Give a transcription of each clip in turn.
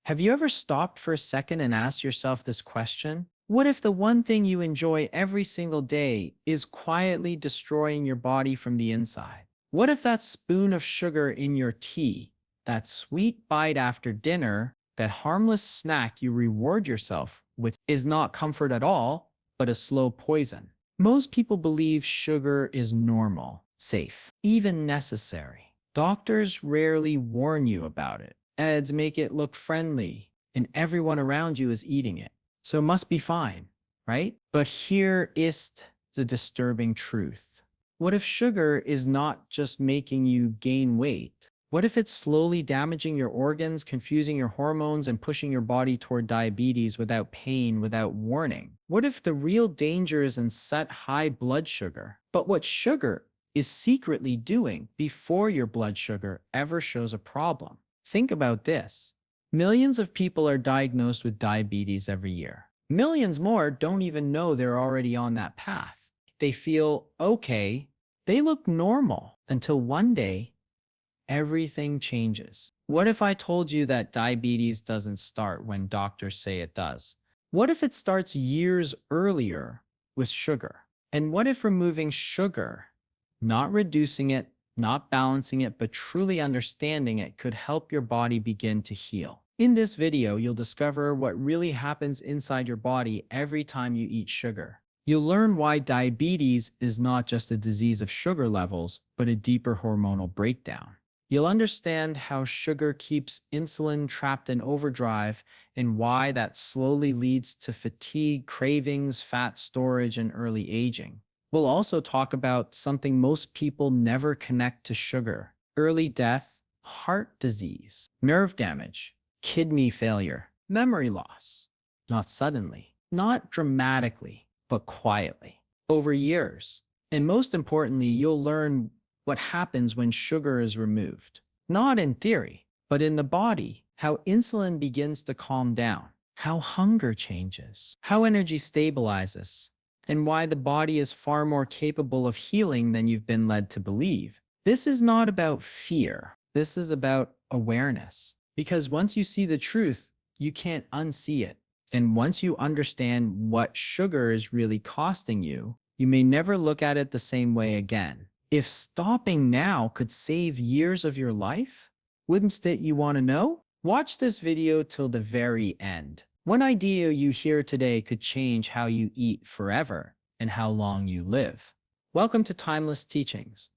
Have you ever stopped for a second and asked yourself this question? What if the one thing you enjoy every single day is quietly destroying your body from the inside? What if that spoon of sugar in your tea, that sweet bite after dinner, that harmless snack you reward yourself with is not comfort at all, but a slow poison? Most people believe sugar is normal, safe, even necessary. Doctors rarely warn you about it. Ads make it look friendly, and everyone around you is eating it. So it must be fine, right? But here is the disturbing truth. What if sugar is not just making you gain weight? What if it's slowly damaging your organs, confusing your hormones, and pushing your body toward diabetes without pain, without warning? What if the real danger isn't set high blood sugar, but what sugar is secretly doing before your blood sugar ever shows a problem? Think about this. Millions of people are diagnosed with diabetes every year. Millions more don't even know they're already on that path. They feel okay, they look normal until one day everything changes. What if I told you that diabetes doesn't start when doctors say it does? What if it starts years earlier with sugar? And what if removing sugar, not reducing it, not balancing it, but truly understanding it could help your body begin to heal? In this video, you'll discover what really happens inside your body every time you eat sugar. You'll learn why diabetes is not just a disease of sugar levels, but a deeper hormonal breakdown. You'll understand how sugar keeps insulin trapped in overdrive and why that slowly leads to fatigue, cravings, fat storage, and early aging. We'll also talk about something most people never connect to sugar: early death, heart disease, nerve damage, kidney failure, memory loss. Not suddenly, not dramatically, but quietly, over years. And most importantly, you'll learn what happens when sugar is removed. Not in theory, but in the body, how insulin begins to calm down, how hunger changes, how energy stabilizes, and why the body is far more capable of healing than you've been led to believe. This is not about fear. This is about awareness. Because once you see the truth, you can't unsee it. And once you understand what sugar is really costing you, you may never look at it the same way again. If stopping now could save years of your life, wouldn't that you want to know? Watch this video till the very end. One idea you hear today could change how you eat forever and how long you live. Welcome to Timeless Teachings,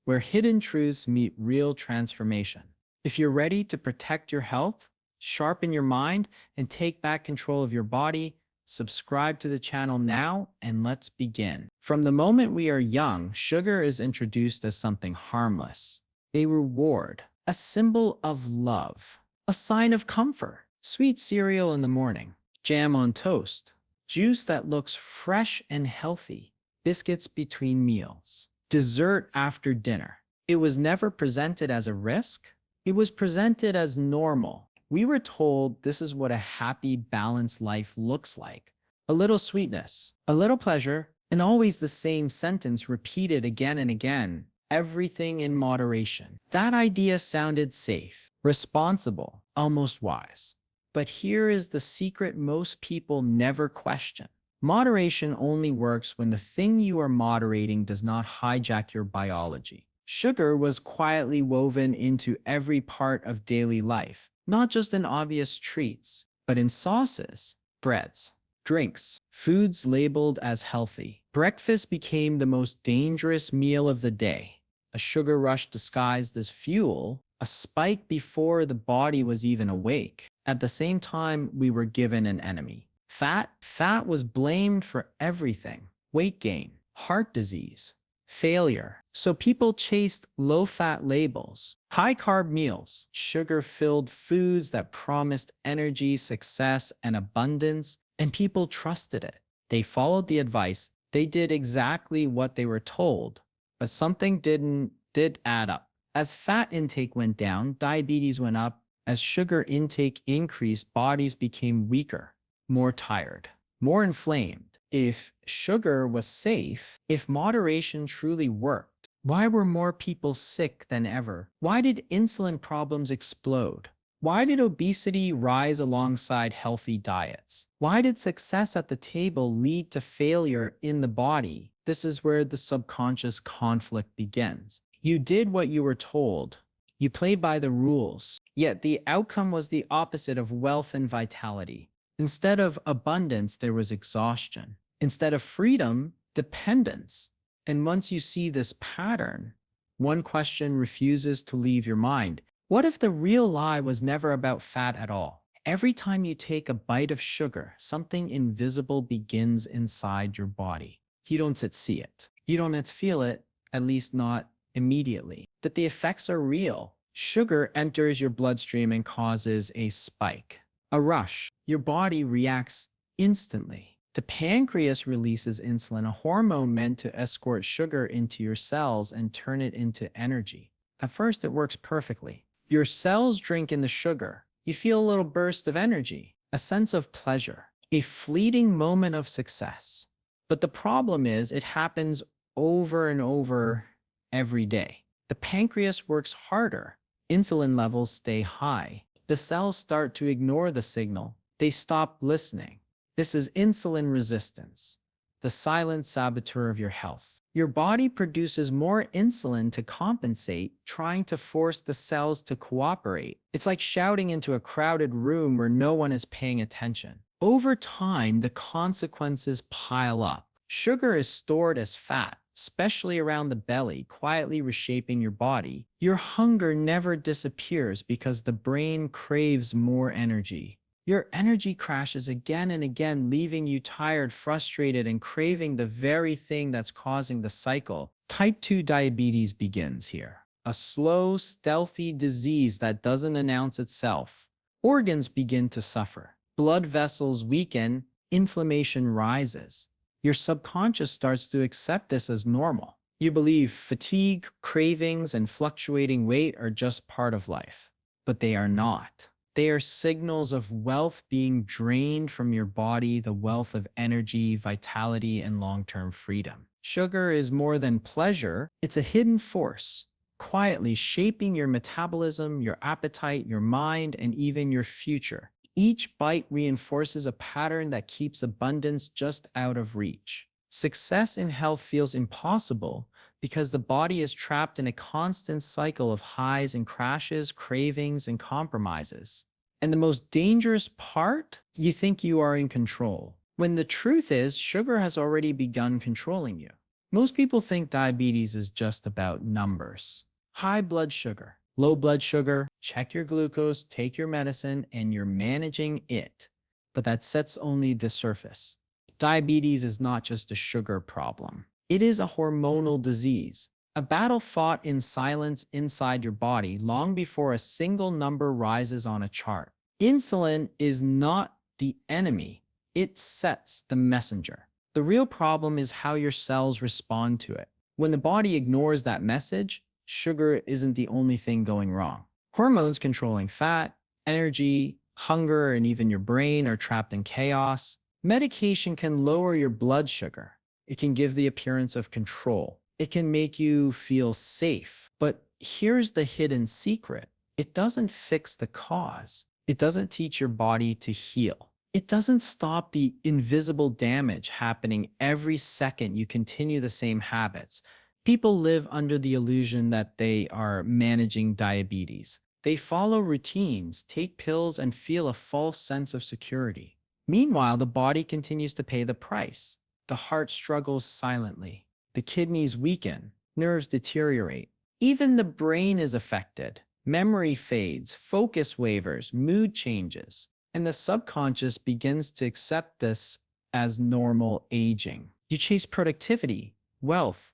where hidden truths meet real transformation. If you're ready to protect your health, sharpen your mind, and take back control of your body, subscribe to the channel now and let's begin. From the moment we are young, sugar is introduced as something harmless, a reward, a symbol of love, a sign of comfort. Sweet cereal in the morning, jam on toast, juice that looks fresh and healthy, biscuits between meals, dessert after dinner. It was never presented as a risk. It was presented as normal. We were told this is what a happy, balanced life looks like. A little sweetness, a little pleasure, and always the same sentence repeated again and again. Everything in moderation. That idea sounded safe, responsible, almost wise. But here is the secret most people never question. Moderation only works when the thing you are moderating does not hijack your biology. Sugar was quietly woven into every part of daily life. Not just in obvious treats, but in sauces, breads, drinks, foods labeled as healthy. Breakfast became the most dangerous meal of the day. A sugar rush disguised as fuel, a spike before the body was even awake. At the same time, we were given an enemy. Fat. Fat was blamed for everything: weight gain, heart disease, failure. So people chased low-fat labels, high-carb meals, sugar-filled foods that promised energy, success, and abundance, and people trusted it. They followed the advice. They did exactly what they were told, but something did add up. As fat intake went down, diabetes went up. As sugar intake increased, bodies became weaker, more tired, more inflamed. If sugar was safe, if moderation truly worked, why were more people sick than ever? Why did insulin problems explode? Why did obesity rise alongside healthy diets? Why did success at the table lead to failure in the body? This is where the subconscious conflict begins. You did what you were told. You played by the rules. Yet the outcome was the opposite of wealth and vitality. Instead of abundance, there was exhaustion. Instead of freedom, dependence. And once you see this pattern, one question refuses to leave your mind. What if the real lie was never about fat at all? Every time you take a bite of sugar, something invisible begins inside your body. You don't yet see it. You don't yet feel it, at least not immediately. That the effects are real. Sugar enters your bloodstream and causes a spike, a rush. Your body reacts instantly. The pancreas releases insulin, a hormone meant to escort sugar into your cells and turn it into energy. At first, it works perfectly. Your cells drink in the sugar. You feel a little burst of energy, a sense of pleasure, a fleeting moment of success. But the problem is, it happens over and over every day. The pancreas works harder. Insulin levels stay high. The cells start to ignore the signal. They stop listening. This is insulin resistance, the silent saboteur of your health. Your body produces more insulin to compensate, trying to force the cells to cooperate. It's like shouting into a crowded room where no one is paying attention. Over time, the consequences pile up. Sugar is stored as fat, especially around the belly, quietly reshaping your body. Your hunger never disappears because the brain craves more energy. Your energy crashes again and again, leaving you tired, frustrated, and craving the very thing that's causing the cycle. Type 2 diabetes begins here. A slow, stealthy disease that doesn't announce itself. Organs begin to suffer. Blood vessels weaken. Inflammation rises. Your subconscious starts to accept this as normal. You believe fatigue, cravings, and fluctuating weight are just part of life. But they are not. They are signals of wealth being drained from your body, the wealth of energy, vitality, and long-term freedom. Sugar is more than pleasure. It's a hidden force, quietly shaping your metabolism, your appetite, your mind, and even your future. Each bite reinforces a pattern that keeps abundance just out of reach. Success in health feels impossible because the body is trapped in a constant cycle of highs and crashes, cravings, and compromises. And the most dangerous part? You think you are in control, when the truth is sugar has already begun controlling you. Most people think diabetes is just about numbers. High blood sugar, low blood sugar, check your glucose, take your medicine, and you're managing it. But that sets only the surface. Diabetes is not just a sugar problem. It is a hormonal disease, a battle fought in silence inside your body long before a single number rises on a chart. Insulin is not the enemy. It sets the messenger. The real problem is how your cells respond to it. When the body ignores that message, sugar isn't the only thing going wrong. Hormones controlling fat, energy, hunger, and even your brain are trapped in chaos. Medication can lower your blood sugar. It can give the appearance of control. It can make you feel safe. But here's the hidden secret. It doesn't fix the cause. It doesn't teach your body to heal. It doesn't stop the invisible damage happening every second you continue the same habits. People live under the illusion that they are managing diabetes. They follow routines, take pills, and feel a false sense of security. Meanwhile, the body continues to pay the price. The heart struggles silently. The kidneys weaken. Nerves deteriorate. Even the brain is affected. Memory fades, focus wavers, mood changes, and the subconscious begins to accept this as normal aging. You chase productivity, wealth,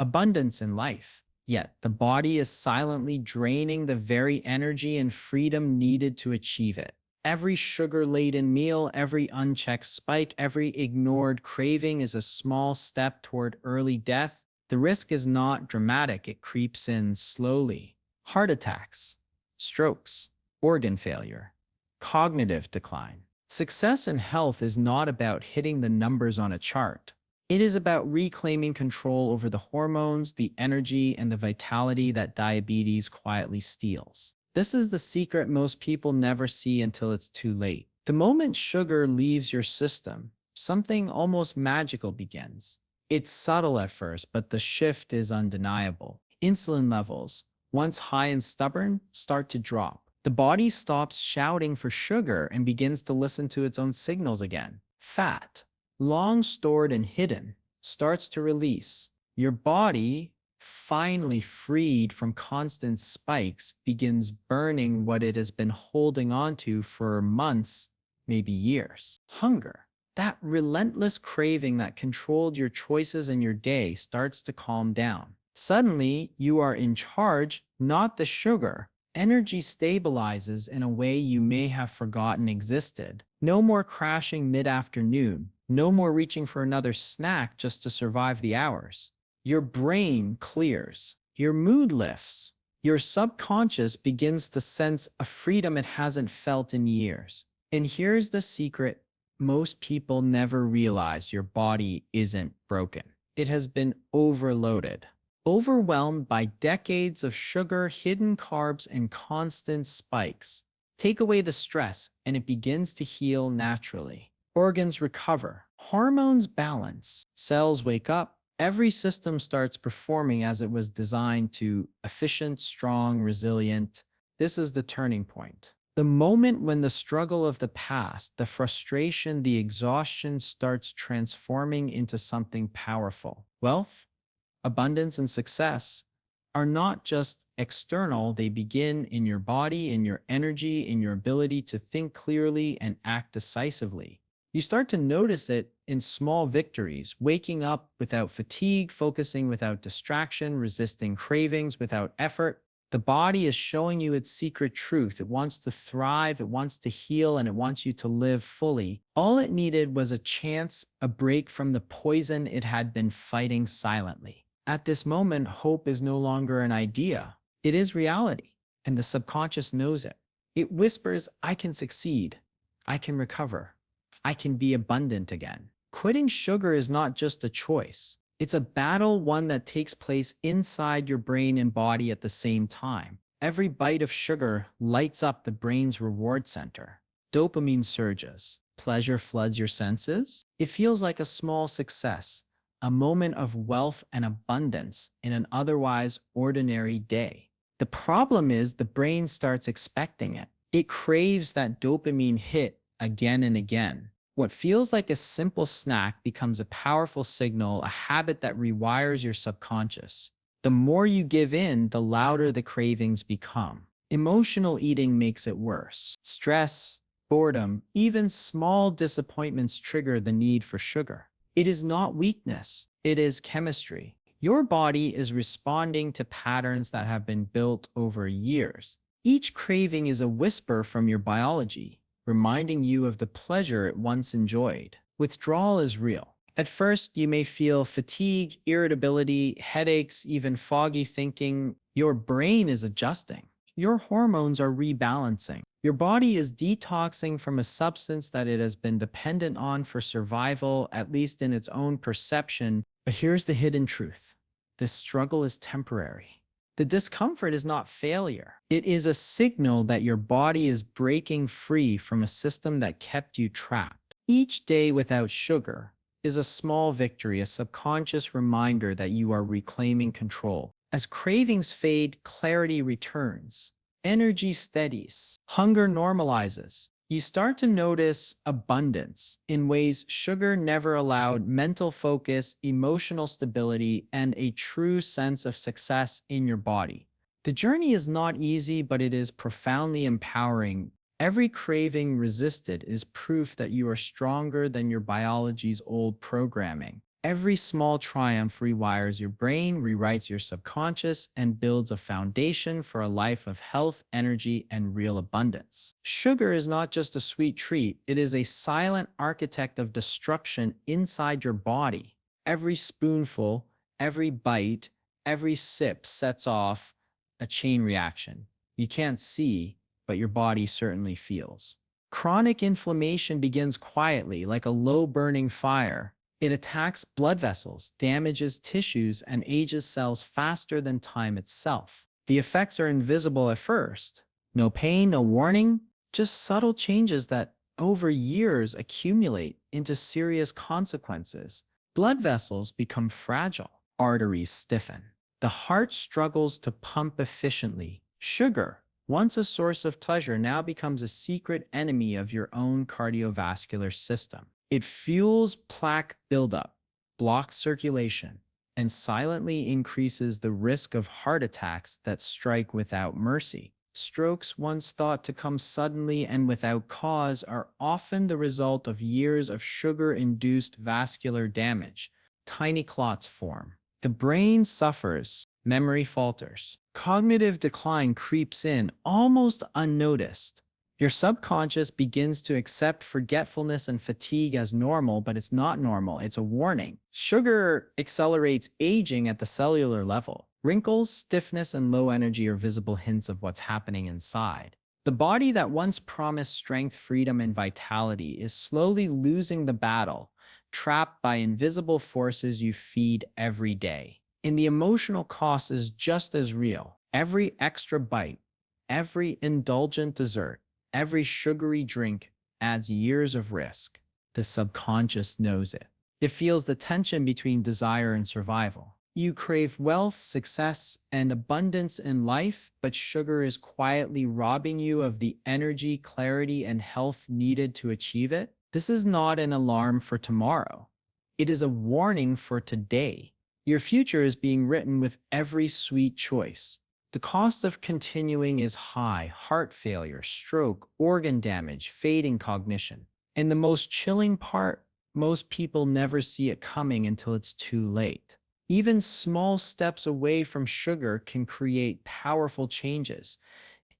abundance in life, yet the body is silently draining the very energy and freedom needed to achieve it. Every sugar-laden meal, every unchecked spike, every ignored craving is a small step toward early death. The risk is not dramatic, it creeps in slowly. Heart attacks, strokes, organ failure, cognitive decline. Success in health is not about hitting the numbers on a chart. It is about reclaiming control over the hormones, the energy, and the vitality that diabetes quietly steals. This is the secret most people never see until it's too late. The moment sugar leaves your system, something almost magical begins. It's subtle at first, but the shift is undeniable. Insulin levels, once high and stubborn, start to drop. The body stops shouting for sugar and begins to listen to its own signals again. Fat, long stored and hidden, starts to release. Your body, finally freed from constant spikes, begins burning what it has been holding onto for months, maybe years. Hunger, that relentless craving that controlled your choices and your day, starts to calm down. Suddenly, you are in charge, not the sugar. Energy stabilizes in a way you may have forgotten existed. No more crashing mid-afternoon. No more reaching for another snack just to survive the hours. Your brain clears. Your mood lifts. Your subconscious begins to sense a freedom it hasn't felt in years. And here's the secret: most people never realize your body isn't broken. It has been overloaded. Overwhelmed by decades of sugar, hidden carbs, and constant spikes. Take away the stress, and it begins to heal naturally. Organs recover. Hormones balance. Cells wake up. Every system starts performing as it was designed to: efficient, strong, resilient. This is the turning point. The moment when the struggle of the past, the frustration, the exhaustion starts transforming into something powerful. Wealth, abundance, and success are not just external, they begin in your body, in your energy, in your ability to think clearly and act decisively. You start to notice it in small victories: waking up without fatigue, focusing without distraction, resisting cravings without effort. The body is showing you its secret truth. It wants to thrive, it wants to heal, and it wants you to live fully. All it needed was a chance, a break from the poison it had been fighting silently. At this moment, hope is no longer an idea. It is reality, and the subconscious knows it. It whispers, "I can succeed. I can recover. I can be abundant again." Quitting sugar is not just a choice. It's a battle, one that takes place inside your brain and body at the same time. Every bite of sugar lights up the brain's reward center. Dopamine surges. Pleasure floods your senses. It feels like a small success, a moment of wealth and abundance in an otherwise ordinary day. The problem is the brain starts expecting it. It craves that dopamine hit again and again. What feels like a simple snack becomes a powerful signal, a habit that rewires your subconscious. The more you give in, the louder the cravings become. Emotional eating makes it worse. Stress, boredom, even small disappointments trigger the need for sugar. It is not weakness, it is chemistry. Your body is responding to patterns that have been built over years. Each craving is a whisper from your biology, reminding you of the pleasure it once enjoyed. Withdrawal is real. At first, you may feel fatigue, irritability, headaches, even foggy thinking. Your brain is adjusting. Your hormones are rebalancing. Your body is detoxing from a substance that it has been dependent on for survival, at least in its own perception. But here's the hidden truth: this struggle is temporary. The discomfort is not failure. It is a signal that your body is breaking free from a system that kept you trapped. Each day without sugar is a small victory, a subconscious reminder that you are reclaiming control. As cravings fade, clarity returns. Energy steadies. Hunger normalizes. You start to notice abundance in ways sugar never allowed: mental focus, emotional stability, and a true sense of success in your body. The journey is not easy, but it is profoundly empowering. Every craving resisted is proof that you are stronger than your biology's old programming. Every small triumph rewires your brain, rewrites your subconscious, and builds a foundation for a life of health, energy, and real abundance. Sugar is not just a sweet treat, it is a silent architect of destruction inside your body. Every spoonful, every bite, every sip sets off a chain reaction you can't see, but your body certainly feels. Chronic inflammation begins quietly, like a low burning fire. It attacks blood vessels, damages tissues, and ages cells faster than time itself. The effects are invisible at first: No pain, no warning, just subtle changes that over years accumulate into serious consequences. Blood vessels become fragile, arteries stiffen. The heart struggles to pump efficiently. Sugar, once a source of pleasure, now becomes a secret enemy of your own cardiovascular system. It fuels plaque buildup, blocks circulation, and silently increases the risk of heart attacks that strike without mercy. Strokes, once thought to come suddenly and without cause, are often the result of years of sugar-induced vascular damage. Tiny clots form. The brain suffers, memory falters. Cognitive decline creeps in almost unnoticed. Your subconscious begins to accept forgetfulness and fatigue as normal, but it's not normal. It's a warning. Sugar accelerates aging at the cellular level. Wrinkles, stiffness, and low energy are visible hints of what's happening inside. The body that once promised strength, freedom, and vitality is slowly losing the battle, trapped by invisible forces you feed every day. And the emotional cost is just as real. Every extra bite, every indulgent dessert, every sugary drink adds years of risk. The subconscious knows it. It feels the tension between desire and survival. You crave wealth, success, and abundance in life, but sugar is quietly robbing you of the energy, clarity, and health needed to achieve it. This is not an alarm for tomorrow. It is a warning for today. Your future is being written with every sweet choice. The cost of continuing is high: heart failure, stroke, organ damage, fading cognition. And the most chilling part, most people never see it coming until it's too late. Even small steps away from sugar can create powerful changes.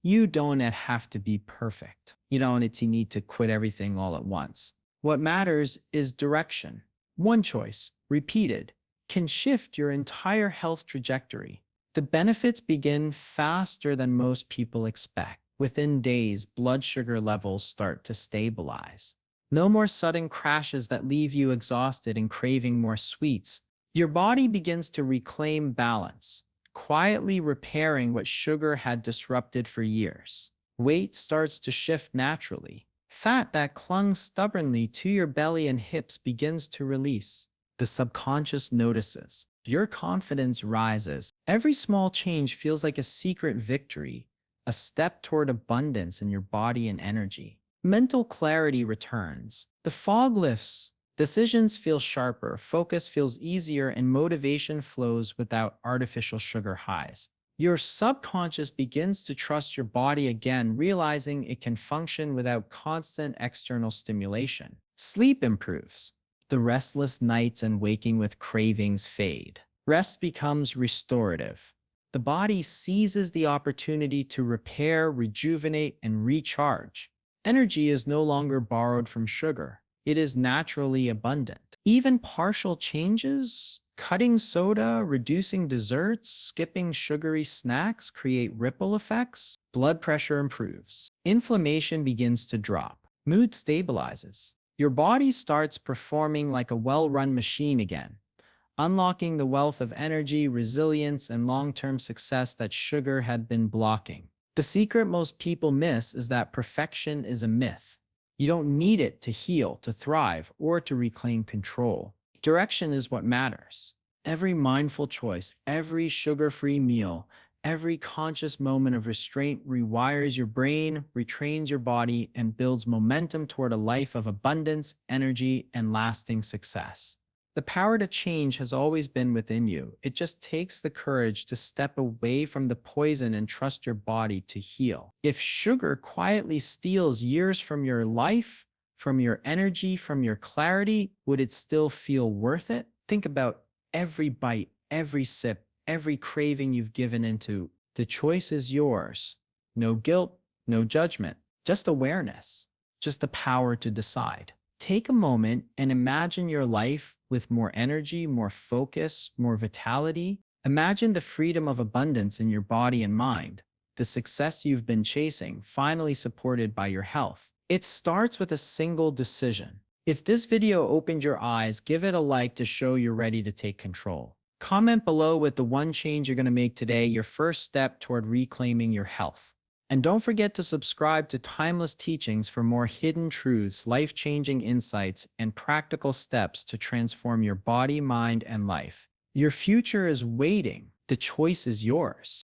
You don't have to be perfect. You don't need to quit everything all at once. What matters is direction. One choice, repeated, can shift your entire health trajectory. The benefits begin faster than most people expect. Within days, blood sugar levels start to stabilize. No more sudden crashes that leave you exhausted and craving more sweets. Your body begins to reclaim balance, quietly repairing what sugar had disrupted for years. Weight starts to shift naturally. Fat that clung stubbornly to your belly and hips begins to release. The subconscious notices. Your confidence rises. Every small change feels like a secret victory, a step toward abundance in your body and energy. Mental clarity returns. The fog lifts. Decisions feel sharper, focus feels easier, and motivation flows without artificial sugar highs. Your subconscious begins to trust your body again, realizing it can function without constant external stimulation. Sleep improves. The restless nights and waking with cravings fade. Rest becomes restorative. The body seizes the opportunity to repair, rejuvenate, and recharge. Energy is no longer borrowed from sugar. It is naturally abundant. Even partial changes, cutting soda, reducing desserts, skipping sugary snacks, create ripple effects. Blood pressure improves. Inflammation begins to drop. Mood stabilizes. Your body starts performing like a well-run machine again, unlocking the wealth of energy, resilience, and long-term success that sugar had been blocking. The secret most people miss is that perfection is a myth. You don't need it to heal, to thrive, or to reclaim control. Direction is what matters. Every mindful choice, every sugar-free meal, every conscious moment of restraint rewires your brain, retrains your body, and builds momentum toward a life of abundance, energy, and lasting success. The power to change has always been within you. It just takes the courage to step away from the poison and trust your body to heal. If sugar quietly steals years from your life, from your energy, from your clarity, would it still feel worth it? Think about every bite, every sip, every craving you've given into. The choice is yours. No guilt, no judgment, just awareness, just the power to decide. Take a moment and imagine your life with more energy, more focus, more vitality. Imagine the freedom of abundance in your body and mind, the success you've been chasing, finally supported by your health. It starts with a single decision. If this video opened your eyes, give it a like to show you're ready to take control. Comment below with the one change you're going to make today, your first step toward reclaiming your health. And don't forget to subscribe to Timeless Teachings for more hidden truths, life-changing insights, and practical steps to transform your body, mind, and life. Your future is waiting. The choice is yours.